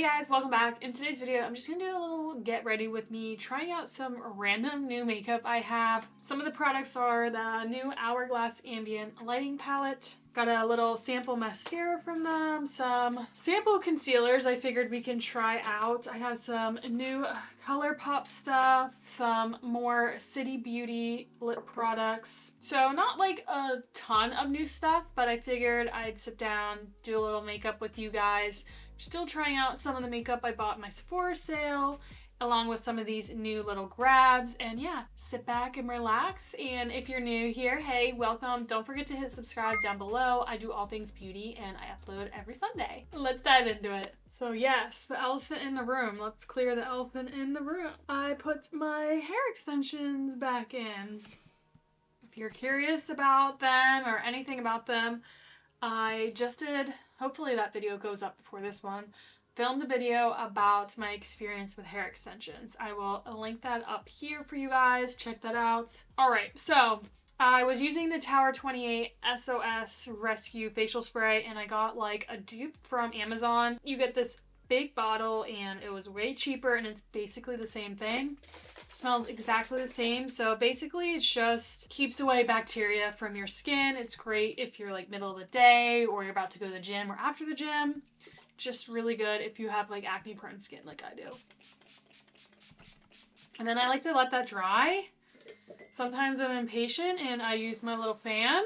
guys, welcome back. In today's video, I'm just gonna do a little get ready with me, trying out some random new makeup I have. Some of the products are the new Hourglass Ambient lighting palette. Got a little sample mascara from them, some sample concealers I figured we can try out. I have some new ColourPop stuff, some more City Beauty lip products. So not like a ton of new stuff, but I figured I'd sit down, do a little makeup with you guys. Still trying out some of the makeup I bought in my Sephora sale, along with some of these new little grabs. And yeah, sit back and relax. And if you're new here, hey, welcome. Don't forget to hit subscribe down below. I do all things beauty and I upload every Sunday. Let's dive into it. So yes, the elephant in the room. Let's clear the elephant in the room. I put my hair extensions back in. If you're curious about them or anything about them, I just did, hopefully that video goes up before this one, filmed a video about my experience with hair extensions. I will link that up here for you guys. Check that out. Alright, so I was using the Tower 28 SOS Rescue Facial Spray and I got like a dupe from Amazon. You get this big bottle and it was way cheaper and it's basically the same thing. Smells exactly the same. So basically it just keeps away bacteria from your skin. It's great if you're like middle of the day or you're about to go to the gym or after the gym. Just really good if you have like acne prone skin like I do. And then I like to let that dry. Sometimes I'm impatient and I use my little fan.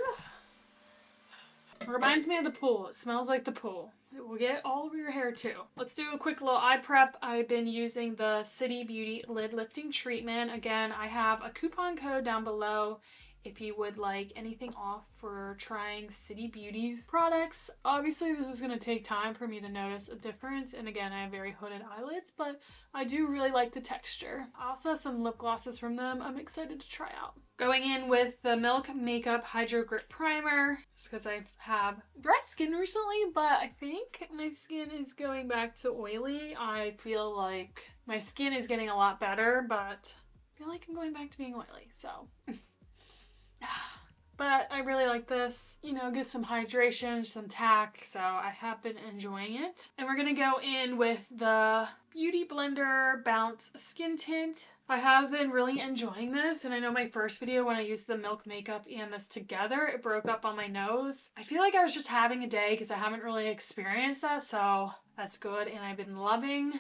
It reminds me of the pool. It smells like the pool. It will get all over your hair too. Let's do a quick little eye prep. I've been using the City Beauty Lid Lifting Treatment. Again, I have a coupon code down below if you would like anything off for trying City Beauty's products. Obviously, this is going to take time for me to notice a difference. And again, I have very hooded eyelids, but I do really like the texture. I also have some lip glosses from them I'm excited to try out. Going in with the Milk Makeup Hydro Grip Primer, just because I have dry skin recently, but I think my skin is going back to oily. I feel like my skin is getting a lot better, but I feel like I'm going back to being oily, so... But I really like this, you know, get some hydration, some tack, so I have been enjoying it. And we're gonna go in with the BeautyBlender Bounce Skin Tint. I have been really enjoying this, and I know my first video when I used the Milk makeup and this together, it broke up on my nose. I feel like I was just having a day because I haven't really experienced that, so that's good. And I've been loving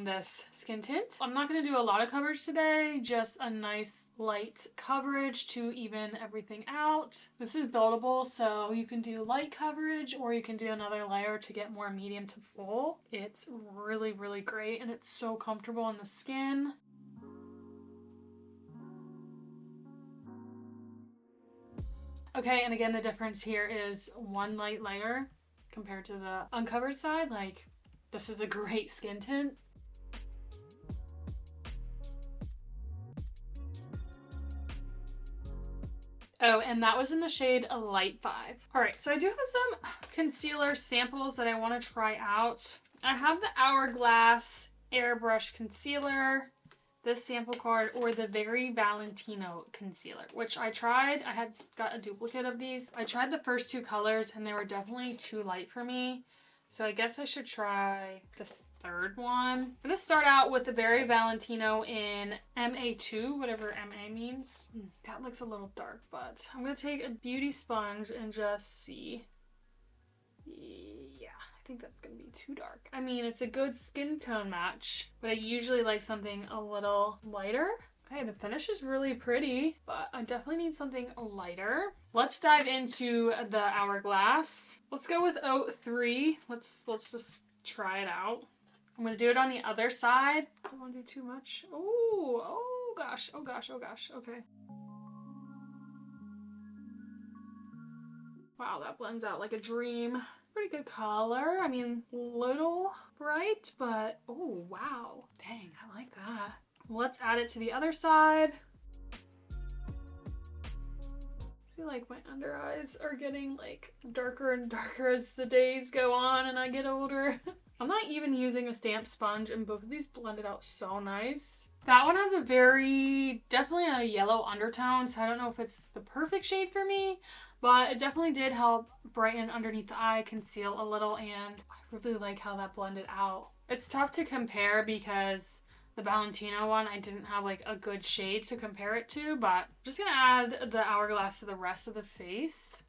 this skin tint. I'm not going to do a lot of coverage today, just a nice light coverage to even everything out. This is buildable, so you can do light coverage or you can do another layer to get more medium to full. It's really, really great and it's so comfortable on the skin. Okay, and again, the difference here is one light layer compared to the uncovered side. Like, this is a great skin tint. Oh, and that was in the shade Light 5. All right, so I do have some concealer samples that I want to try out. I have the Hourglass Airbrush Concealer, this sample card, or the very Valentino concealer, which I tried. I had got a duplicate of these. I tried the first two colors and they were definitely too light for me. So I guess I should try this third one. I'm gonna start out with the very Valentino in MA2, whatever MA means. That looks a little dark, but I'm gonna take a beauty sponge and just see. Yeah. I think that's gonna be too dark. I mean, it's a good skin tone match, but I usually like something a little lighter. Okay, the finish is really pretty, but I definitely need something lighter. Let's dive into the Hourglass. Let's go with 03. Let's just try it out. I'm gonna do it on the other side. I don't want to do too much. Oh gosh, oh gosh, oh gosh. Okay. Wow, that blends out like a dream. Pretty good color. I mean, little bright, but oh wow. Dang, I like that. Let's add it to the other side. I feel like my under eyes are getting like darker and darker as the days go on and I get older. I'm not even using a stamp sponge and both of these blended out so nice. That one has a definitely a yellow undertone, so I don't know if it's the perfect shade for me, but it definitely did help brighten underneath the eye, conceal a little, and I really like how that blended out. It's tough to compare because the Valentino one, I didn't have like a good shade to compare it to, but I'm just gonna add the Hourglass to the rest of the face.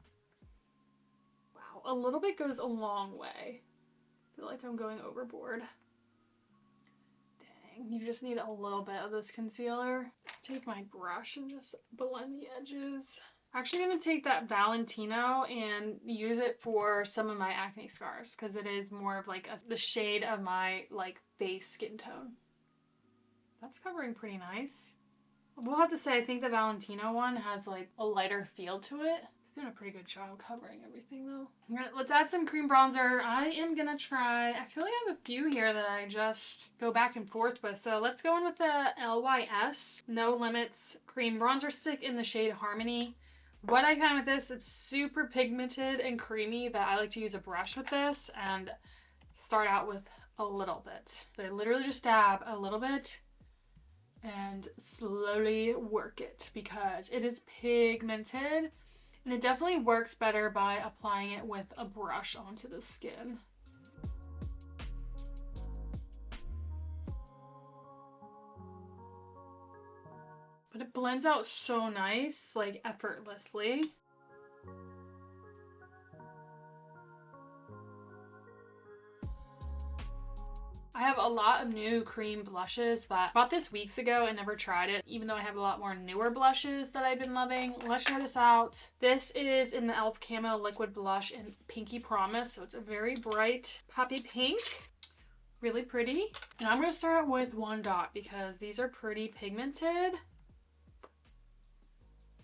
Wow, a little bit goes a long way. I feel like I'm going overboard. Dang, you just need a little bit of this concealer. Just take my brush and just blend the edges. I'm actually gonna take that Valentino and use it for some of my acne scars because it is more of like the shade of my like face skin tone. That's covering pretty nice. We'll have to say, I think the Valentino one has like a lighter feel to it. It's doing a pretty good job covering everything though. Let's add some cream bronzer. I am gonna try, I feel like I have a few here that I just go back and forth with. So let's go in with the LYS No Limits Cream Bronzer Stick in the shade Harmony. What I found with this, it's super pigmented and creamy that I like to use a brush with this and start out with a little bit. So I literally just dab a little bit and slowly work it because it is pigmented and it definitely works better by applying it with a brush onto the skin. But it blends out so nice, like effortlessly. I have a lot of new cream blushes, but I bought this weeks ago and never tried it, even though I have a lot more newer blushes that I've been loving. Let's try this out. This is in the e.l.f. Camo Liquid Blush in Pinky Promise, so it's a very bright poppy pink. Really pretty. And I'm going to start out with one dot because these are pretty pigmented.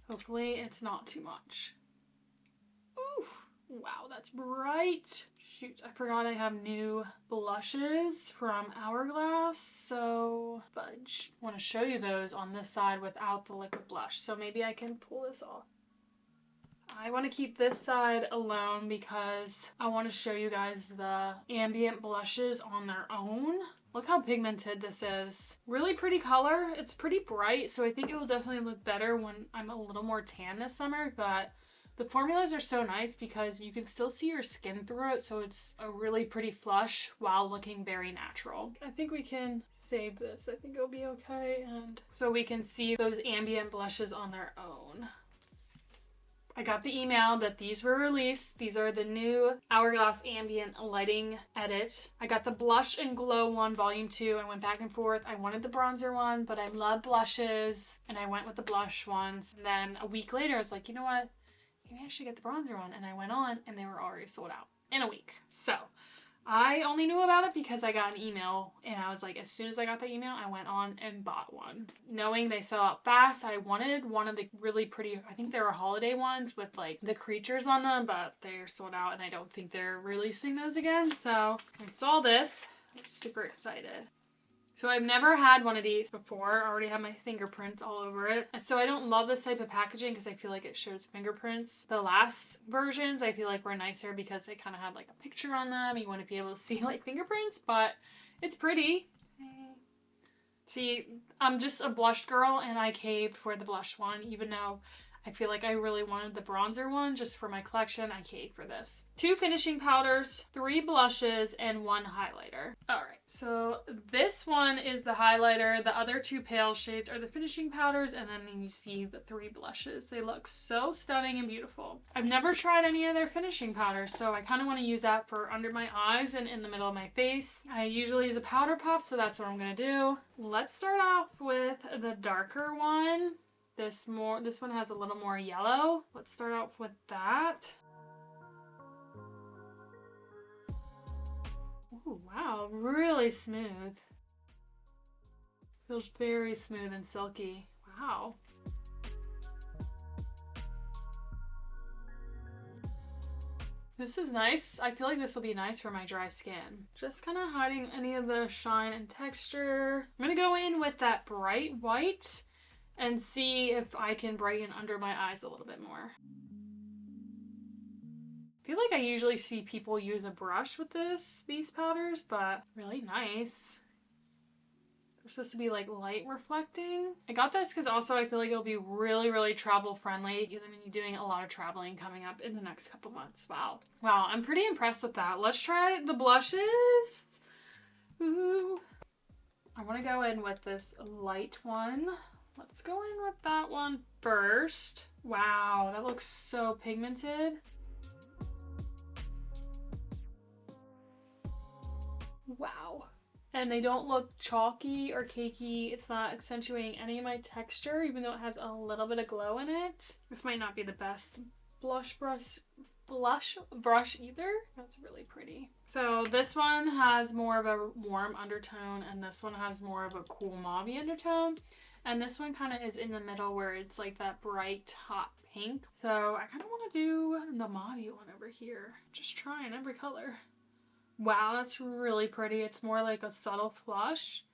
Hopefully it's not too much. Oof. Wow, that's bright. Shoot, I forgot I have new blushes from Hourglass, so fudge. I want to show you those on this side without the liquid blush, so maybe I can pull this off. I want to keep this side alone because I want to show you guys the Ambient blushes on their own. Look how pigmented this is. Really pretty color. It's pretty bright, so I think it will definitely look better when I'm a little more tan this summer, but the formulas are so nice because you can still see your skin through it, so it's a really pretty flush while looking very natural. I think we can save this. I think it'll be okay, and so we can see those Ambient blushes on their own. I got the email that these were released. These are the new Hourglass Ambient Lighting Edit. I got the Blush and Glow one, Volume 2. I went back and forth. I wanted the bronzer one, but I love blushes, and I went with the blush ones. And then a week later, I was like, you know what? Maybe I should get the bronzer one. And I went on, and they were already sold out in a week. So I only knew about it because I got an email, and I was like, as soon as I got the email, I went on and bought one. Knowing they sell out fast, I wanted one of the really pretty, I think they were holiday ones with like the creatures on them, but they're sold out and I don't think they're releasing those again. So I saw this, I was super excited. So I've never had one of these before. I already have my fingerprints all over it. And so I don't love this type of packaging because I feel like it shows fingerprints. The last versions I feel like were nicer because they kind of had like a picture on them. You want to be able to see like fingerprints, but it's pretty. See, I'm just a blush girl and I caved for the blush one, even though I feel like I really wanted the bronzer one just for my collection. I caved for this. 2 finishing powders, 3 blushes, and 1 highlighter. Alright, so this one is the highlighter. The other 2 pale shades are the finishing powders, and then you see the 3 blushes. They look so stunning and beautiful. I've never tried any of their finishing powders, so I kind of want to use that for under my eyes and in the middle of my face. I usually use a powder puff, so that's what I'm going to do. Let's start off with the darker one. This one has a little more yellow. Let's start out with that. Ooh, wow, really smooth. Feels very smooth and silky. Wow. This is nice. I feel like this will be nice for my dry skin. Just kind of hiding any of the shine and texture. I'm gonna go in with that bright white and see if I can brighten under my eyes a little bit more. I feel like I usually see people use a brush with these powders, but really nice. They're supposed to be like light reflecting. I got this because also I feel like it'll be really, really travel friendly because I'm going to be doing a lot of traveling coming up in the next couple months. Wow. Wow, I'm pretty impressed with that. Let's try the blushes. Ooh, want to go in with this light one. Let's go in with that one first. Wow, that looks so pigmented. Wow. And they don't look chalky or cakey. It's not accentuating any of my texture, even though it has a little bit of glow in it. This might not be the best blush brush either. That's really pretty. So this one has more of a warm undertone, and this one has more of a cool mauve undertone. And this one kind of is in the middle where it's like that bright hot pink. So I kind of want to do the mauve one over here. Just trying every color. Wow, that's really pretty. It's more like a subtle flush,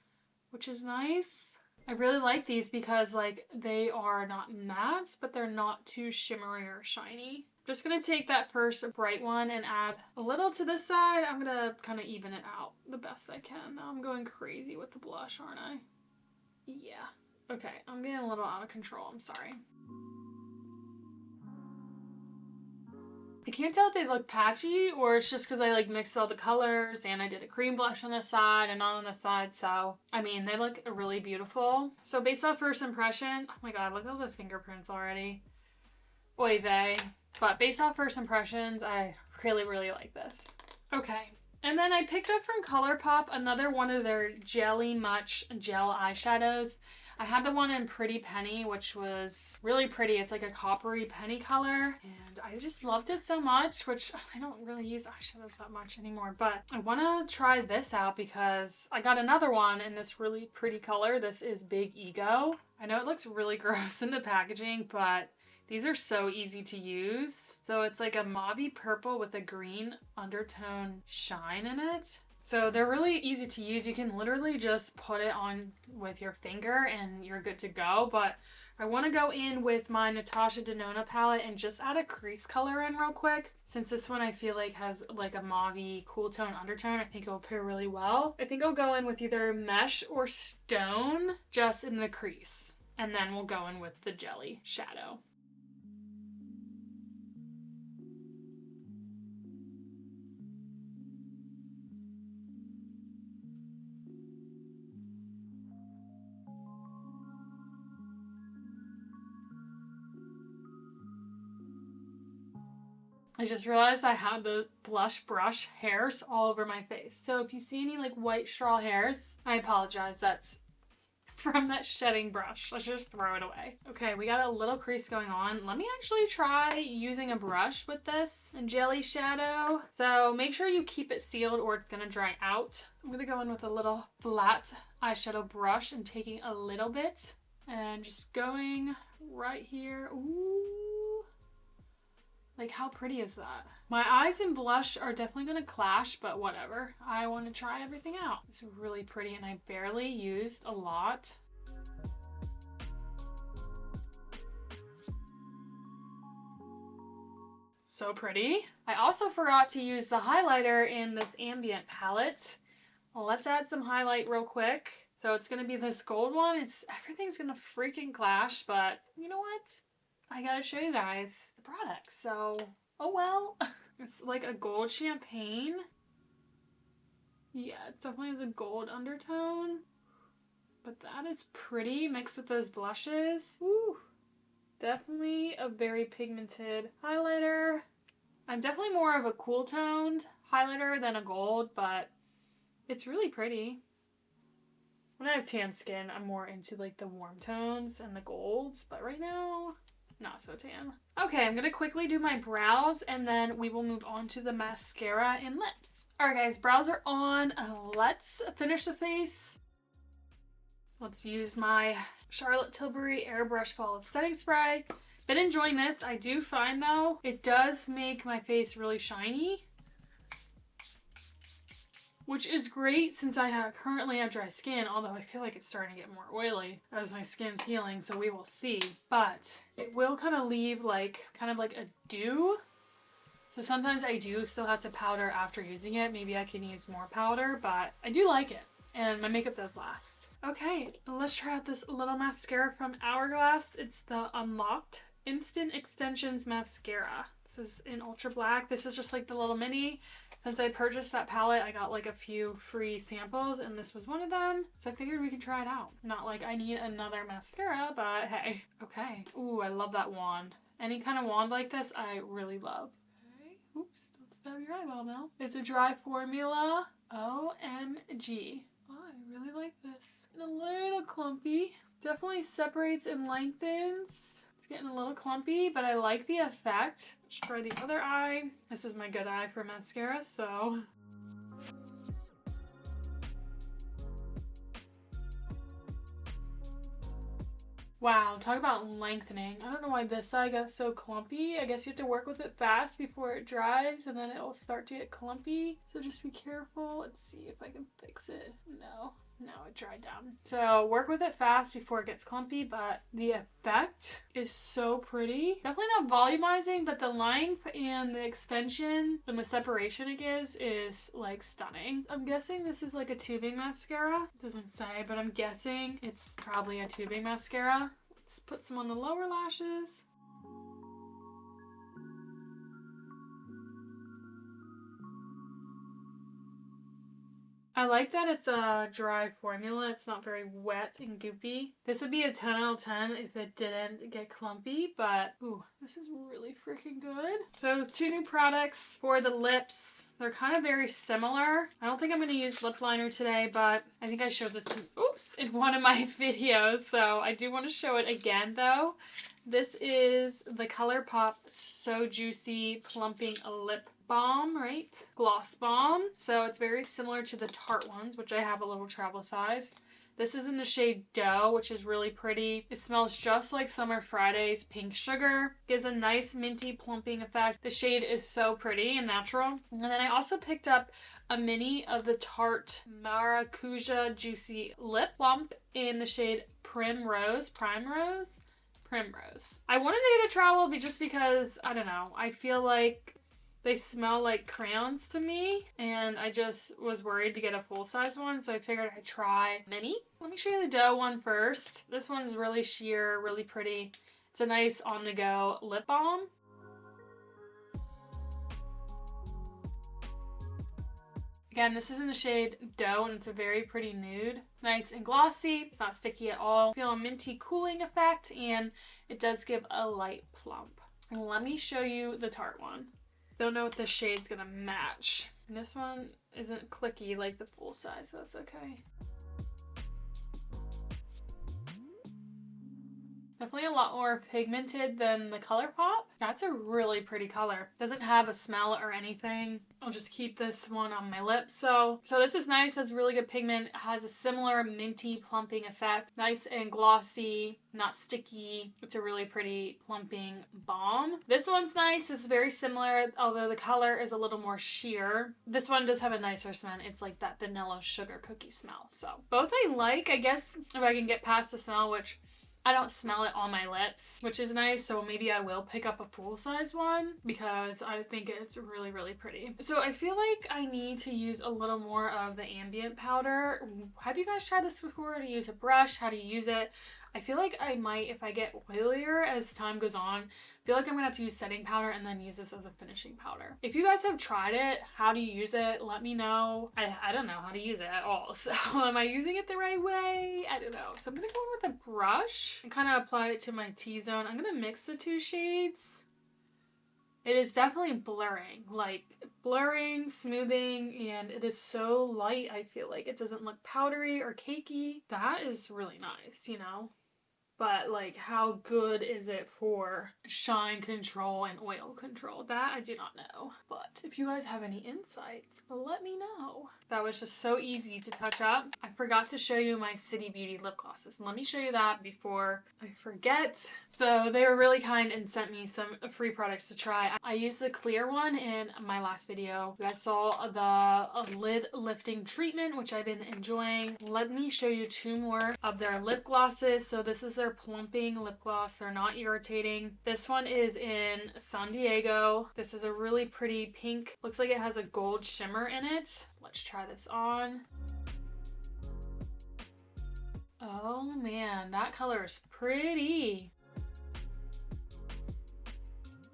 which is nice. I really like these because like they are not matte, but they're not too shimmery or shiny. I'm just gonna take that first bright one and add a little to this side. I'm gonna kind of even it out the best I can. Now I'm going crazy with the blush, aren't I? Yeah. Okay, I'm getting a little out of control. I'm sorry. I can't tell if they look patchy or it's just because I like mixed all the colors and I did a cream blush on the side and not on the side. So, I mean, they look really beautiful. So based off first impression, oh my god, look at all the fingerprints already. Oy vey. But based off first impressions, I really, really like this. Okay. And then I picked up from ColourPop another one of their Jelly Much gel eyeshadows. I had the one in Pretty Penny, which was really pretty. It's like a coppery penny color, and I just loved it so much, which I don't really use eyeshadows that much anymore, but I want to try this out because I got another one in this really pretty color. This is Big Ego. I know it looks really gross in the packaging, but these are so easy to use. So it's like a mauvey purple with a green undertone shine in it. So they're really easy to use. You can literally just put it on with your finger and you're good to go. But I want to go in with my Natasha Denona palette and just add a crease color in real quick. Since this one I feel like has like a mauvey cool tone undertone, I think it'll pair really well. I think I'll go in with either Mesh or Stone just in the crease. And then we'll go in with the Jelly shadow. I just realized I had the blush brush hairs all over my face. So if you see any like white straw hairs, I apologize. That's from that shedding brush. Let's just throw it away. Okay, we got a little crease going on. Let me actually try using a brush with this jelly shadow. So make sure you keep it sealed or it's gonna dry out. I'm gonna go in with a little flat eyeshadow brush and taking a little bit and just going right here. Ooh. Like, how pretty is that? My eyes and blush are definitely going to clash, but whatever. I want to try everything out. It's really pretty, and I barely used a lot. So pretty. I also forgot to use the highlighter in this Ambient palette. Well, let's add some highlight real quick. So it's going to be this gold one. Everything's going to freaking clash, but you know what? I gotta show you guys the product, so, oh well. It's like a gold champagne. Yeah, it definitely has a gold undertone. But that is pretty mixed with those blushes. Woo! Definitely a very pigmented highlighter. I'm definitely more of a cool toned highlighter than a gold, but it's really pretty. When I have tan skin, I'm more into like the warm tones and the golds, but right now, not so tan. Okay, I'm gonna quickly do my brows and then we will move on to the mascara and lips. Alright guys, brows are on. Let's finish the face. Let's use my Charlotte Tilbury Airbrush Fall Setting Spray. Been enjoying this. I do find though, it does make my face really shiny, which is great since I currently have dry skin, although I feel like it's starting to get more oily as my skin's healing, so we will see. But it will kind of leave kind of like a dew. So sometimes I do still have to powder after using it. Maybe I can use more powder, but I do like it. And my makeup does last. Okay, let's try out this little mascara from Hourglass. It's the Unlocked Instant Extensions Mascara. This is in Ultra Black. This is just like the little mini. Since I purchased that palette, I got like a few free samples and this was one of them. So I figured we could try it out. Not like I need another mascara, but hey. Okay. Ooh, I love that wand. Any kind of wand like this, I really love. Okay. Oops, don't stab your eyeball now. It's a dry formula. OMG. Oh, I really like this. A little clumpy. Definitely separates and lengthens. It's getting a little clumpy, but I like the effect. Let's try the other eye. This is my good eye for mascara, so. Wow, talk about lengthening. I don't know why this eye got so clumpy. I guess you have to work with it fast before it dries and then it will start to get clumpy. So just be careful. Let's see if I can fix it. No, it dried down. So work with it fast before it gets clumpy, but the effect is so pretty. Definitely not volumizing, but the length and the extension and the separation it gives is like stunning. I'm guessing this is like a tubing mascara. It doesn't say, but I'm guessing it's probably a tubing mascara. Let's put some on the lower lashes. I like that it's a dry formula. It's not very wet and goopy. This would be a 10 out of 10 if it didn't get clumpy, but ooh, this is really freaking good. So 2 new products for the lips. They're kind of very similar. I don't think I'm going to use lip liner today, but I think I showed this in one of my videos, so I do want to show it again though. This is the ColourPop So Juicy Plumping Lip Balm, right? Gloss Balm. So it's very similar to the Tarte ones, which I have a little travel size. This is in the shade Dough, which is really pretty. It smells just like Summer Friday's Pink Sugar. Gives a nice minty plumping effect. The shade is so pretty and natural. And then I also picked up a mini of the Tarte Maracuja Juicy Lip Plump in the shade Primrose. I wanted to get a travel just because, I don't know, I feel like they smell like crayons to me and I just was worried to get a full-size one, so I figured I'd try mini. Let me show you the Dough one first. This one's really sheer, really pretty. It's a nice on-the-go lip balm. Again, this is in the shade Dough and it's a very pretty nude. Nice and glossy. It's not sticky at all. Feel a minty cooling effect and it does give a light plump. And let me show you the Tarte one. Don't know what this shade's gonna match. And this one isn't clicky like the full size, so that's okay. Definitely a lot more pigmented than the ColourPop. That's a really pretty color. Doesn't have a smell or anything. I'll just keep this one on my lips. So this is nice. Has really good pigment. It has a similar minty plumping effect. Nice and glossy, not sticky. It's a really pretty plumping balm. This one's nice. It's very similar, although the color is a little more sheer. This one does have a nicer scent. It's like that vanilla sugar cookie smell. So both I like. I guess if I can get past the smell, which I don't smell it on my lips, which is nice, so maybe I will pick up a full-size one because I think it's really, really pretty. So I feel like I need to use a little more of the Ambient powder. Have you guys tried this before? To use a brush? How do you use it? I feel like I might, if I get oilier as time goes on, feel like I'm gonna have to use setting powder and then use this as a finishing powder. If you guys have tried it, how do you use it? Let me know. I don't know how to use it at all. So am I using it the right way? I don't know. So I'm gonna go in with a brush and kind of apply it to my T-zone. I'm gonna mix the 2 shades. It is definitely blurring, like blurring, smoothing, and it is so light. I feel like it doesn't look powdery or cakey. That is really nice, you know? But like, how good is it for shine control and oil control? That I do not know. But if you guys have any insights, let me know. That was just so easy to touch up. I forgot to show you my City Beauty lip glosses. Let me show you that before I forget. So they were really kind and sent me some free products to try. I used the clear one in my last video. You guys saw the lid lifting treatment, which I've been enjoying. Let me show you 2 more of their lip glosses. So this is their plumping lip gloss. They're not irritating. This one is in San Diego. This is a really pretty pink. Looks like it has a gold shimmer in it. Let's try this on. Oh man, that color is pretty.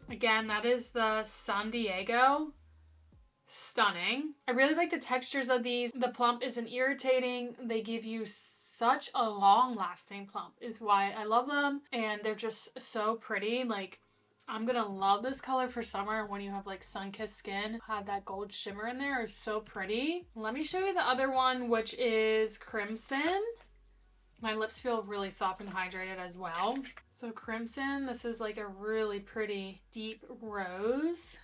Again, that is the San Diego. stunning. I really like the textures of these. The plump isn't irritating. They give you such a long lasting plump is why I love them, and they're just so pretty. Like, I'm gonna love this color for summer when you have like sun-kissed skin. Have that gold shimmer in there is so pretty. Let me show you the other one, which is Crimson. My lips feel really soft and hydrated as well. So Crimson, this is like a really pretty deep rose.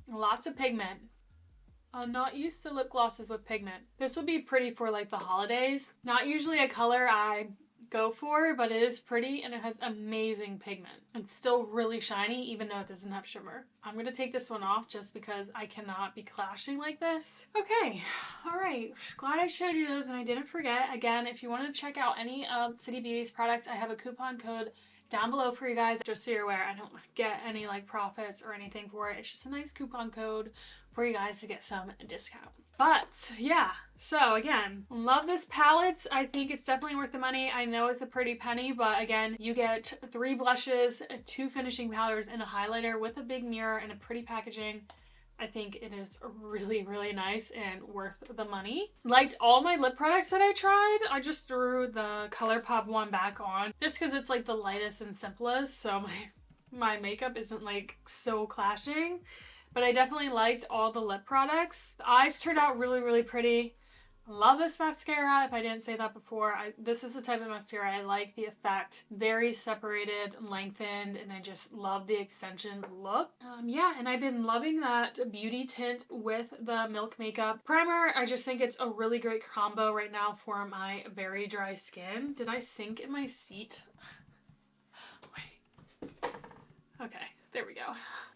Lots of pigment. I'm not used to lip glosses with pigment. This would be pretty for like the holidays. Not usually a color I go for, but it is pretty and it has amazing pigment. It's still really shiny even though it doesn't have shimmer. I'm going to take this one off just because I cannot be clashing like this. Okay, all right. Glad I showed you those and I didn't forget. Again, if you want to check out any of City Beauty's products, I have a coupon code down below for you guys. Just so you're aware, I don't get any like profits or anything for it. It's just a nice coupon code for you guys to get some discount. But yeah, so again, love this palette. I think it's definitely worth the money. I know it's a pretty penny, but again, you get 3 blushes, 2 finishing powders, and a highlighter with a big mirror and a pretty packaging. I think it is really, really nice and worth the money. Liked all my lip products that I tried. I just threw the ColourPop one back on just because it's like the lightest and simplest, so my makeup isn't like so clashing. But I definitely liked all the lip products. The eyes turned out really, really pretty. Love this mascara. If I didn't say that before, this is the type of mascara I like. The effect, very separated, lengthened, and I just love the extension look. Yeah, and I've been loving that beauty tint with the Milk Makeup primer. I just think it's a really great combo right now for my very dry skin. Did I sink in my seat? Wait. Okay, there we go.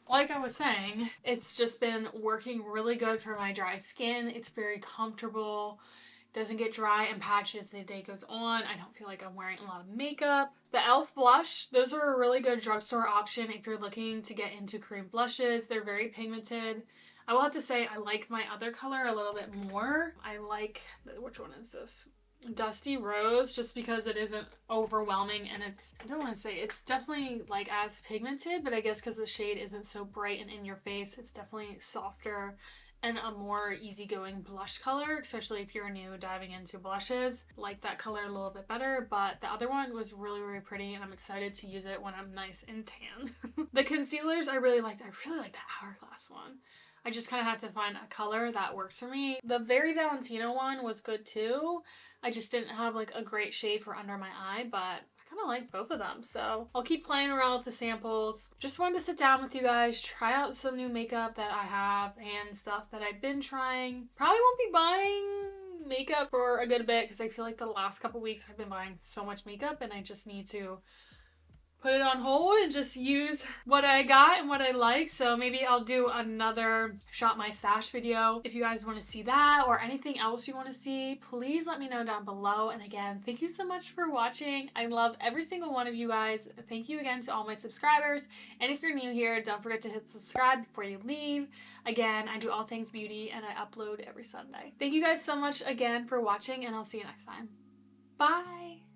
Like I was saying, it's just been working really good for my dry skin. It's very comfortable. It doesn't get dry and patchy as the day goes on. I don't feel like I'm wearing a lot of makeup. The e.l.f. blush, those are a really good drugstore option if you're looking to get into cream blushes. They're very pigmented. I will have to say I like my other color a little bit more. I like, which one is this? Dusty Rose, just because it isn't overwhelming and it's, I don't want to say, it's definitely like as pigmented, but I guess because the shade isn't so bright and in your face, it's definitely softer and a more easygoing blush color, especially if you're new diving into blushes. Like that color a little bit better, but the other one was really, really pretty and I'm excited to use it when I'm nice and tan. The concealers I really liked. I really like the Hourglass one. I just kind of had to find a color that works for me. The Very Valentino one was good too. I just didn't have like a great shade for under my eye, but I kind of like both of them. So I'll keep playing around with the samples. Just wanted to sit down with you guys, try out some new makeup that I have and stuff that I've been trying. Probably won't be buying makeup for a good bit because I feel like the last couple weeks I've been buying so much makeup and I just need to put it on hold and just use what I got and what I like. So maybe I'll do another Shop My Stash video. If you guys want to see that or anything else you want to see, please let me know down below. And again, thank you so much for watching. I love every single one of you guys. Thank you again to all my subscribers. And if you're new here, don't forget to hit subscribe before you leave. Again, I do all things beauty and I upload every Sunday. Thank you guys so much again for watching and I'll see you next time. Bye!